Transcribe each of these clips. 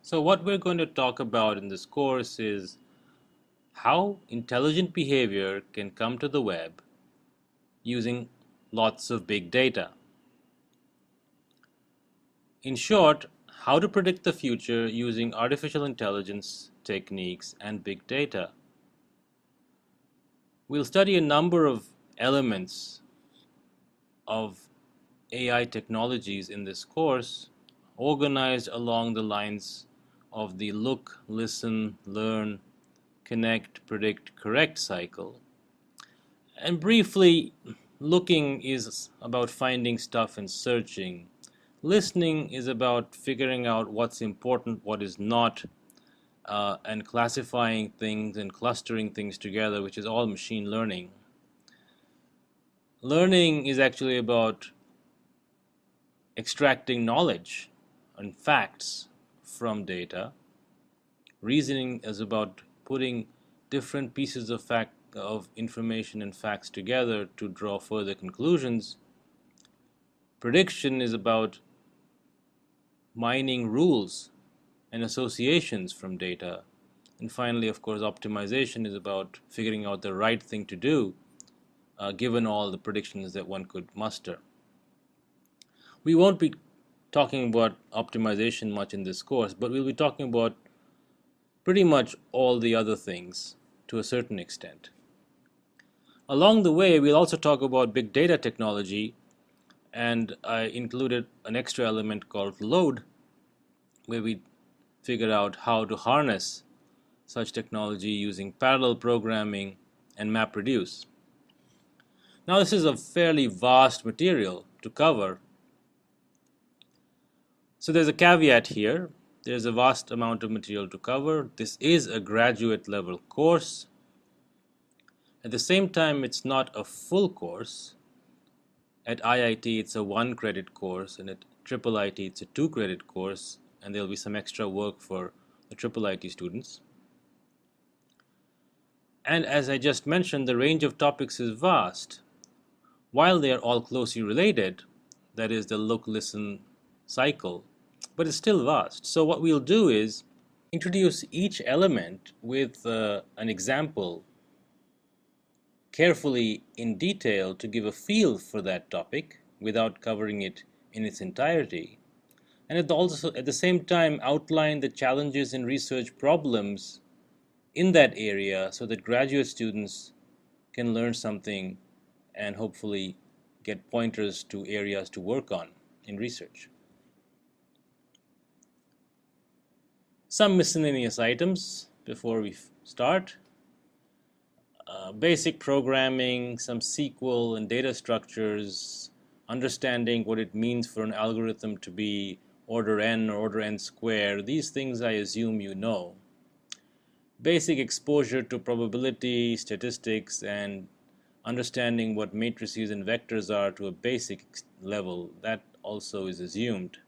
So what we're going to talk about in this course is how intelligent behavior can come to the web using lots of big data. In short, how to predict the future using artificial intelligence techniques and big data. We'll study a number of elements of AI technologies in this course, organized along the lines of the look, listen, learn, connect, predict, correct cycle. And briefly, looking is about finding stuff and searching. Listening is about figuring out what's important, what is not, and classifying things and clustering things together, which is all machine learning. Learning is actually about extracting knowledge and facts from data. Reasoning is about putting different pieces of information and facts together to draw further conclusions. Prediction is about mining rules and associations from data. And finally, of course, optimization is about figuring out the right thing to do given all the predictions that one could muster. We won't be talking about optimization much in this course, but we'll be talking about pretty much all the other things to a certain extent. Along the way, we'll also talk about big data technology, and I included an extra element called load, where we figure out how to harness such technology using parallel programming and MapReduce. Now, this is a fairly vast material to cover. So there's a caveat here. There's a vast amount of material to cover. This is a graduate level course. At the same time, it's not a full course. At IIT, it's a 1-credit course, and at IIIT, it's a 2-credit course, and there'll be some extra work for the IIIT students. And as I just mentioned, the range of topics is vast. While they are all closely related, that is the look, listen cycle, but it's still vast. So what we'll do is introduce each element with an example carefully in detail to give a feel for that topic without covering it in its entirety, and at the same time outline the challenges and research problems in that area so that graduate students can learn something and hopefully get pointers to areas to work on in research. Some miscellaneous items before we start. Basic programming, some SQL and data structures, understanding what it means for an algorithm to be order n or order n squared. These things I assume you know. Basic exposure to probability, statistics, and understanding what matrices and vectors are to a basic level, that also is assumed.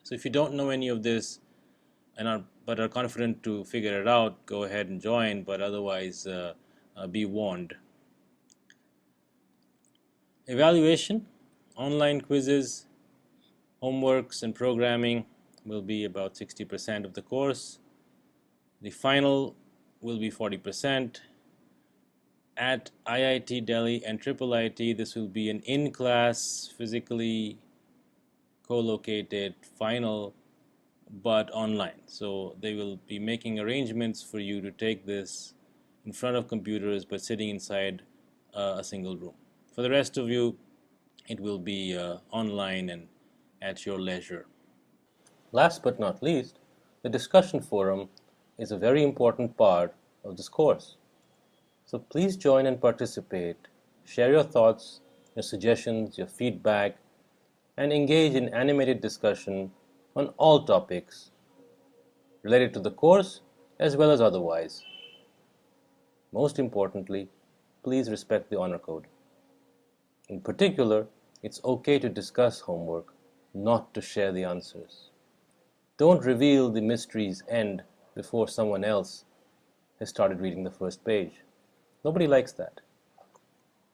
So if you don't know any of this but are confident to figure it out, go ahead and join, but otherwise be warned. Evaluation, online quizzes, homeworks, and programming will be about 60% of the course. The final will be 40%. At IIT Delhi and IIIT, this will be an in-class, physically co-located final, but online. So they will be making arrangements for you to take this in front of computers but sitting inside a single room. For the rest of you, it will be online and at your leisure. Last but not least, the discussion forum is a very important part of this course. So please join and participate. Share your thoughts, your suggestions, your feedback, and engage in animated discussion on all topics related to the course as well as otherwise. Most importantly, please respect the honor code. In particular, it's okay to discuss homework, not to share the answers. Don't reveal the mystery's end before someone else has started reading the first page. Nobody likes that.